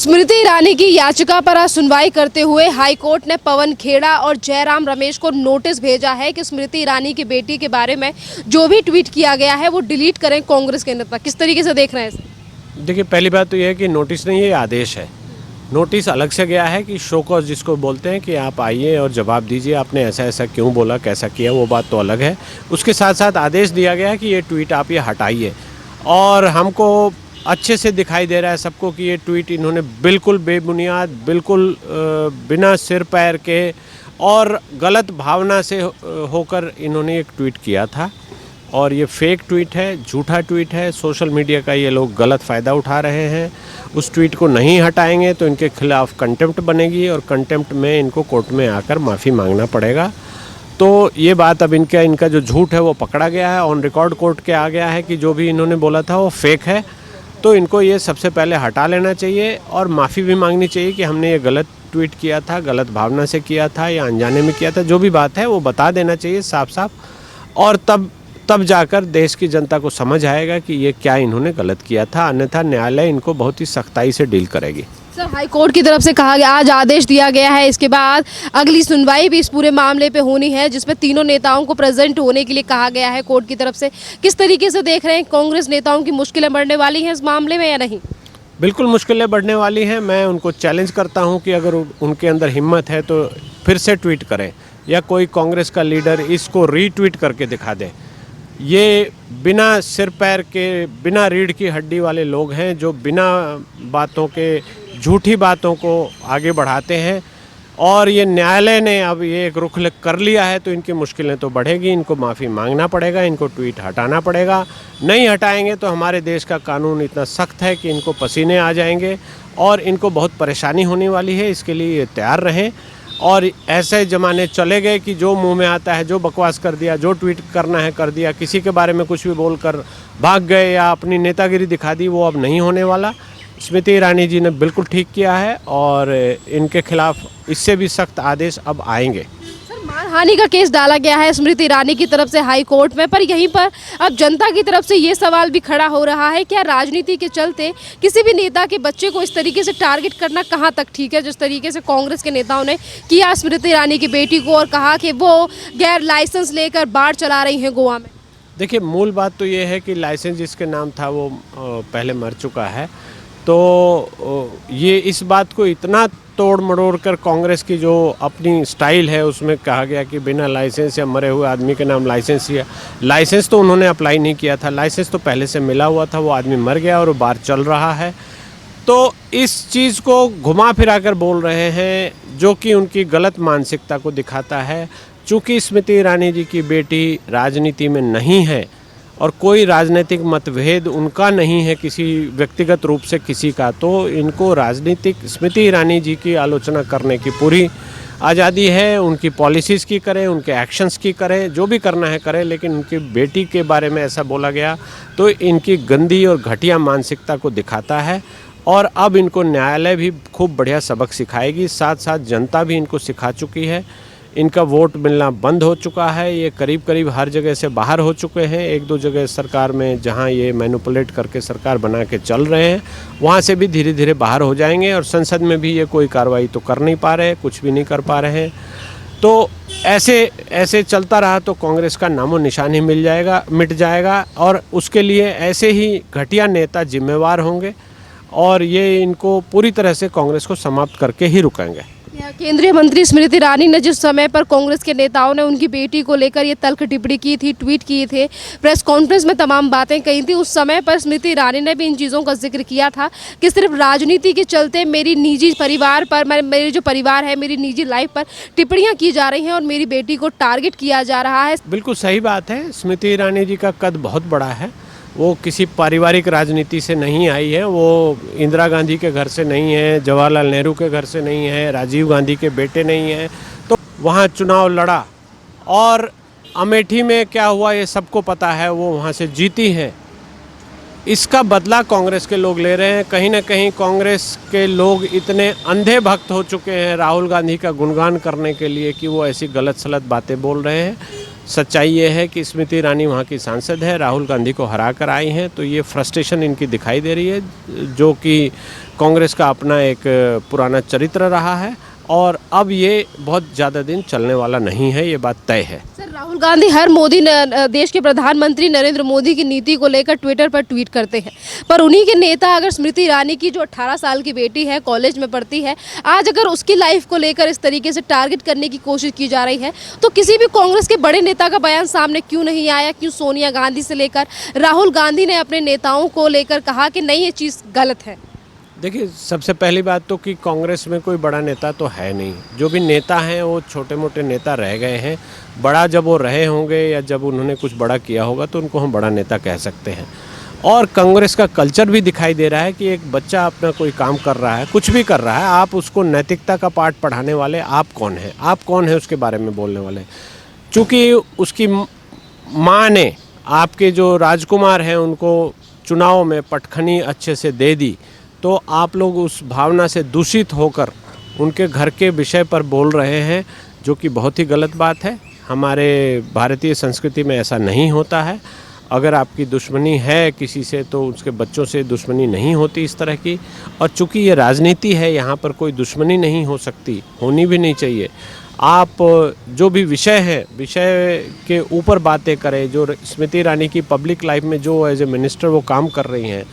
स्मृति ईरानी की याचिका पर आज सुनवाई करते हुए हाईकोर्ट ने पवन खेड़ा और जयराम रमेश को नोटिस भेजा है कि स्मृति ईरानी की बेटी के बारे में जो भी ट्वीट किया गया है वो डिलीट करें कांग्रेस के नेता। किस तरीके से देख रहे हैं इसे? देखिए, पहली बात तो यह है कि नोटिस नहीं, ये आदेश है। नोटिस अलग से गया है कि शो कॉज जिसको बोलते हैं कि आप आइए और जवाब दीजिए, आपने ऐसा ऐसा क्यों बोला, कैसा किया, वो बात तो अलग है। उसके साथ साथ आदेश दिया गया है कि ये ट्वीट आप ये हटाइए। और हमको अच्छे से दिखाई दे रहा है सबको कि ये ट्वीट इन्होंने बिल्कुल बेबुनियाद, बिल्कुल बिना सिर पैर के और गलत भावना से होकर इन्होंने एक ट्वीट किया था। और ये फेक ट्वीट है, झूठा ट्वीट है। सोशल मीडिया का ये लोग गलत फ़ायदा उठा रहे हैं। उस ट्वीट को नहीं हटाएंगे तो इनके खिलाफ़ कंटेम्प्ट बनेगी और कंटेम्प्ट में इनको कोर्ट में आकर माफ़ी मांगना पड़ेगा। तो ये बात अब इनका जो झूठ है वो पकड़ा गया है, ऑन रिकॉर्ड कोर्ट के आ गया है कि जो भी इन्होंने बोला था वो फेक है। तो इनको ये सबसे पहले हटा लेना चाहिए और माफ़ी भी मांगनी चाहिए कि हमने ये गलत ट्वीट किया था, गलत भावना से किया था या अनजाने में किया था। जो भी बात है वो बता देना चाहिए साफ साफ, और तब जाकर देश की जनता को समझ आएगा कि ये क्या इन्होंने गलत किया था। अन्यथा न्यायालय इनको बहुत ही सख्ताई से डील करेगी। सर, हाईकोर्ट की तरफ से कहा गया, आज आदेश दिया गया है, इसके बाद अगली सुनवाई भी इस पूरे मामले पे होनी है जिसमें तीनों नेताओं को प्रेजेंट होने के लिए कहा गया है कोर्ट की तरफ से। किस तरीके से देख रहे हैं, कांग्रेस नेताओं की मुश्किलें बढ़ने वाली हैं इस मामले में या नहीं? बिल्कुल मुश्किलें बढ़ने वाली हैं। मैं उनको चैलेंज करता हूं कि अगर उनके अंदर हिम्मत है तो फिर से ट्वीट करें या कोई कांग्रेस का लीडर इसको रीट्वीट करके दिखा दे। ये बिना सिर पैर के, बिना रीढ़ की हड्डी वाले लोग हैं जो बिना बातों के, झूठी बातों को आगे बढ़ाते हैं। और ये न्यायालय ने अब ये एक रुख कर लिया है तो इनकी मुश्किलें तो बढ़ेगी। इनको माफ़ी मांगना पड़ेगा, इनको ट्वीट हटाना पड़ेगा। नहीं हटाएंगे तो हमारे देश का कानून इतना सख्त है कि इनको पसीने आ जाएंगे और इनको बहुत परेशानी होने वाली है। इसके लिए ये तैयार रहें। और ऐसे ज़माने चले गए कि जो मुंह में आता है, जो बकवास कर दिया, जो ट्वीट करना है कर दिया, किसी के बारे में कुछ भी बोलकर भाग गए या अपनी नेतागिरी दिखा दी, वो अब नहीं होने वाला। स्मृति ईरानी जी ने बिल्कुल ठीक किया है और इनके खिलाफ इससे भी सख्त आदेश अब आएंगे। सर, मानहानि का केस डाला गया है स्मृति ईरानी की तरफ से हाई कोर्ट में, पर यहीं पर अब जनता की तरफ से ये सवाल भी खड़ा हो रहा है, क्या राजनीति के चलते किसी भी नेता के बच्चे को इस तरीके से टारगेट करना कहाँ तक ठीक है? जिस तरीके से कांग्रेस के नेताओं ने किया स्मृति ईरानी की बेटी को और कहा कि वो गैर लाइसेंस लेकर बाढ़ चला रही हैं गोवा में। देखिए, मूल बात तो ये है कि लाइसेंस जिसके नाम था वो पहले मर चुका है। तो ये इस बात को इतना तोड़ मरोड़ कर कांग्रेस की जो अपनी स्टाइल है उसमें कहा गया कि बिना लाइसेंस या मरे हुए आदमी के नाम लाइसेंस ही है। लाइसेंस तो उन्होंने अप्लाई नहीं किया था, लाइसेंस तो पहले से मिला हुआ था। वो आदमी मर गया और वो बार चल रहा है। तो इस चीज़ को घुमा फिरा कर बोल रहे हैं जो कि उनकी गलत मानसिकता को दिखाता है। चूँकि स्मृति ईरानी जी की बेटी राजनीति में नहीं है और कोई राजनीतिक मतभेद उनका नहीं है किसी व्यक्तिगत रूप से किसी का, तो इनको राजनीतिक स्मृति ईरानी जी की आलोचना करने की पूरी आज़ादी है। उनकी पॉलिसीज़ की करें, उनके एक्शंस की करें, जो भी करना है करें, लेकिन उनकी बेटी के बारे में ऐसा बोला गया तो इनकी गंदी और घटिया मानसिकता को दिखाता है। और अब इनको न्यायालय भी खूब बढ़िया सबक सिखाएगी, साथ साथ जनता भी इनको सिखा चुकी है। इनका वोट मिलना बंद हो चुका है। ये करीब करीब हर जगह से बाहर हो चुके हैं। एक दो जगह सरकार में जहां ये मैनिपुलेट करके सरकार बना के चल रहे हैं वहां से भी धीरे धीरे बाहर हो जाएंगे। और संसद में भी ये कोई कार्रवाई तो कर नहीं पा रहे, कुछ भी नहीं कर पा रहे हैं। तो ऐसे चलता रहा तो कांग्रेस का नामो निशान ही मिट जाएगा और उसके लिए ऐसे ही घटिया नेता जिम्मेवार होंगे और ये इनको पूरी तरह से कांग्रेस को समाप्त करके ही रुकेंगे। केंद्रीय मंत्री स्मृति ईरानी ने जिस समय पर कांग्रेस के नेताओं ने उनकी बेटी को लेकर ये तल्ख टिप्पणी की थी, ट्वीट किए थे, प्रेस कॉन्फ्रेंस में तमाम बातें कही थी, उस समय पर स्मृति ईरानी ने भी इन चीज़ों का जिक्र किया था कि सिर्फ राजनीति के चलते मेरी निजी परिवार पर, मेरे जो परिवार है, मेरी निजी लाइफ पर टिप्पणियां की जा रही हैं और मेरी बेटी को टारगेट किया जा रहा है। बिल्कुल सही बात है। स्मृति ईरानी जी का कद बहुत बड़ा है। वो किसी पारिवारिक राजनीति से नहीं आई है। वो इंदिरा गांधी के घर से नहीं है, जवाहरलाल नेहरू के घर से नहीं है, राजीव गांधी के बेटे नहीं हैं। तो वहाँ चुनाव लड़ा और अमेठी में क्या हुआ ये सबको पता है, वो वहाँ से जीती है। इसका बदला कांग्रेस के लोग ले रहे हैं। कहीं ना कहीं कांग्रेस के लोग इतने अंधे भक्त हो चुके हैं राहुल गांधी का गुणगान करने के लिए कि वो ऐसी गलत सलत बातें बोल रहे हैं। सच्चाई ये है कि स्मृति ईरानी वहाँ की सांसद है, राहुल गांधी को हरा कर आई हैं, तो ये फ्रस्ट्रेशन इनकी दिखाई दे रही है, जो कि कांग्रेस का अपना एक पुराना चरित्र रहा है और अब ये बहुत ज़्यादा दिन चलने वाला नहीं है, ये बात तय है। सर, राहुल गांधी देश के प्रधानमंत्री नरेंद्र मोदी की नीति को लेकर ट्विटर पर ट्वीट करते हैं, पर उन्हीं के नेता अगर स्मृति ईरानी की जो 18 साल की बेटी है, कॉलेज में पढ़ती है, आज अगर उसकी लाइफ को लेकर इस तरीके से टारगेट करने की कोशिश की जा रही है, तो किसी भी कांग्रेस के बड़े नेता का बयान सामने क्यों नहीं आया? क्यों सोनिया गांधी से लेकर राहुल गांधी ने अपने नेताओं को लेकर कहा कि नहीं, ये चीज़ गलत है? देखिए, सबसे पहली बात तो कि कांग्रेस में कोई बड़ा नेता तो है नहीं, जो भी नेता हैं वो छोटे मोटे नेता रह गए हैं। बड़ा जब वो रहे होंगे या जब उन्होंने कुछ बड़ा किया होगा तो उनको हम बड़ा नेता कह सकते हैं। और कांग्रेस का कल्चर भी दिखाई दे रहा है कि एक बच्चा अपना कोई काम कर रहा है, कुछ भी कर रहा है, आप उसको नैतिकता का पाठ पढ़ाने वाले आप कौन हैं? आप कौन हैं उसके बारे में बोलने वाले? चूँकि उसकी माँ ने आपके जो राजकुमार हैं उनको चुनाव में पटखनी अच्छे से दे दी, तो आप लोग उस भावना से दूषित होकर उनके घर के विषय पर बोल रहे हैं, जो कि बहुत ही गलत बात है। हमारे भारतीय संस्कृति में ऐसा नहीं होता है। अगर आपकी दुश्मनी है किसी से तो उसके बच्चों से दुश्मनी नहीं होती इस तरह की। और चूंकि ये राजनीति है, यहाँ पर कोई दुश्मनी नहीं हो सकती, होनी भी नहीं चाहिए। आप जो भी विषय है, विषय के ऊपर बातें करें। जो स्मृति ईरानी की पब्लिक लाइफ में जो एज ए मिनिस्टर वो काम कर रही हैं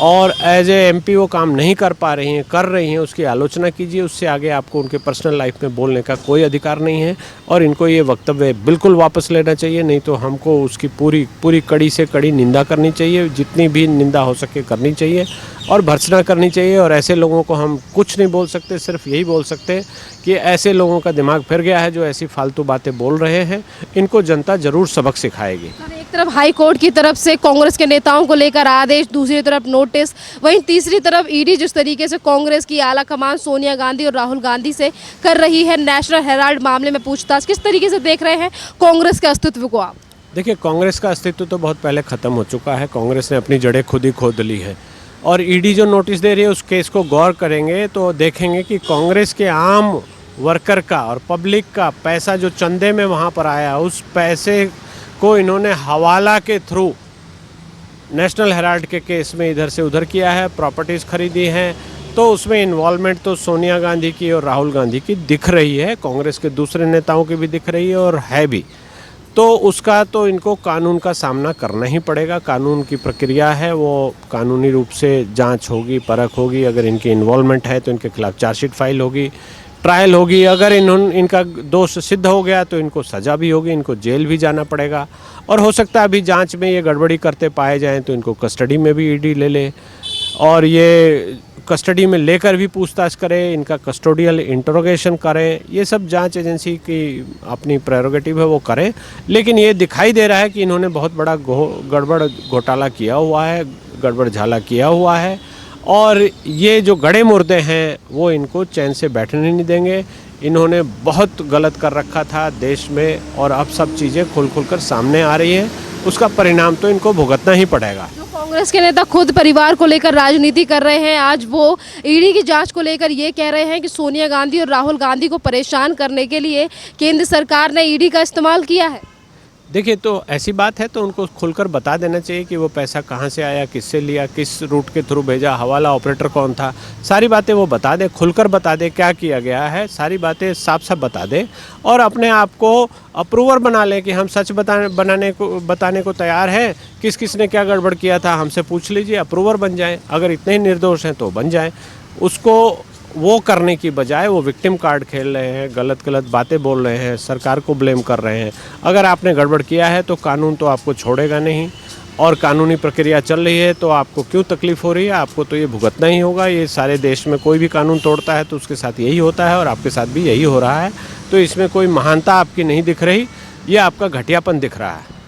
और एज ए एमपी वो काम नहीं कर पा रही हैं, कर रही हैं, उसकी आलोचना कीजिए। उससे आगे आपको उनके पर्सनल लाइफ में बोलने का कोई अधिकार नहीं है और इनको ये वक्तव्य बिल्कुल वापस लेना चाहिए, नहीं तो हमको उसकी पूरी कड़ी से कड़ी निंदा करनी चाहिए। जितनी भी निंदा हो सके करनी चाहिए और भर्त्सना करनी चाहिए। और ऐसे लोगों को हम कुछ नहीं बोल सकते, सिर्फ यही बोल सकते कि ऐसे लोगों का दिमाग फिर गया है जो ऐसी फालतू बातें बोल रहे हैं। इनको जनता ज़रूर सबक सिखाएगी। एक तरफ हाई कोर्ट की तरफ से कांग्रेस के नेताओं को लेकर आदेश, दूसरी तरफ नोटिस, वहीं तीसरी तरफ ईडी जिस तरीके से कांग्रेस की आला कमान सोनिया गांधी और राहुल गांधी से कर रही है नेशनल हेराल्ड मामले में पूछताछ, किस तरीके से देख रहे हैं कांग्रेस के अस्तित्व को आप? देखिए, कांग्रेस का अस्तित्व तो बहुत पहले ख़त्म हो चुका है। कांग्रेस ने अपनी जड़ें खुद ही खोद ली है और ईडी जो नोटिस दे रही है उस केस को गौर करेंगे तो देखेंगे कि कांग्रेस के आम वर्कर का और पब्लिक का पैसा जो चंदे में वहाँ पर आया, उस पैसे को इन्होंने हवाला के थ्रू नेशनल हेराल्ड के केस में इधर से उधर किया है, प्रॉपर्टीज़ खरीदी हैं। तो उसमें इन्वॉल्वमेंट तो सोनिया गांधी की और राहुल गांधी की दिख रही है, कांग्रेस के दूसरे नेताओं की भी दिख रही है और है भी। तो उसका तो इनको कानून का सामना करना ही पड़ेगा। कानून की प्रक्रिया है, वो कानूनी रूप से जांच होगी, परख होगी। अगर इनकी इन्वॉल्वमेंट है तो इनके खिलाफ चार्जशीट फाइल होगी, ट्रायल होगी। अगर इनका दोष सिद्ध हो गया तो इनको सज़ा भी होगी, इनको जेल भी जाना पड़ेगा। और हो सकता है अभी जांच में ये गड़बड़ी करते पाए जाएं तो इनको कस्टडी में भी ईडी ले ले और ये कस्टडी में लेकर भी पूछताछ करें, इनका कस्टोडियल इंटरोगेशन करें। ये सब जांच एजेंसी की अपनी प्रेरोगेटिव है, वो करें। लेकिन ये दिखाई दे रहा है कि इन्होंने बहुत बड़ा गड़बड़ घोटाला किया हुआ है, गड़बड़ झाला किया हुआ है और ये जो गड़े मुर्दे हैं वो इनको चैन से बैठने नहीं देंगे। इन्होंने बहुत गलत कर रखा था देश में और अब सब चीज़ें खुल कर सामने आ रही हैं। उसका परिणाम तो इनको भुगतना ही पड़ेगा। जो कांग्रेस के नेता खुद परिवार को लेकर राजनीति कर रहे हैं, आज वो ईडी की जांच को लेकर ये कह रहे हैं कि सोनिया गांधी और राहुल गांधी को परेशान करने के लिए केंद्र सरकार ने ईडी का इस्तेमाल किया है। देखिए, तो ऐसी बात है तो उनको खुलकर बता देना चाहिए कि वो पैसा कहाँ से आया, किससे लिया, किस रूट के थ्रू भेजा, हवाला ऑपरेटर कौन था, सारी बातें वो बता दे, खुलकर बता दे क्या किया गया है, सारी बातें साफ साफ बता दे और अपने आप को अप्रूवर बना ले कि हम सच बताने को तैयार हैं। किस किस ने क्या गड़बड़ किया था हमसे पूछ लीजिए, अप्रूवर बन जाए। अगर इतने ही निर्दोष हैं तो बन जाए। उसको वो करने की बजाय वो विक्टिम कार्ड खेल रहे हैं, गलत बातें बोल रहे हैं, सरकार को ब्लेम कर रहे हैं। अगर आपने गड़बड़ किया है तो कानून तो आपको छोड़ेगा नहीं और कानूनी प्रक्रिया चल रही है तो आपको क्यों तकलीफ़ हो रही है? आपको तो ये भुगतना ही होगा। ये सारे देश में कोई भी कानून तोड़ता है तो उसके साथ यही होता है और आपके साथ भी यही हो रहा है। तो इसमें कोई महानता आपकी नहीं दिख रही, ये आपका घटियापन दिख रहा है।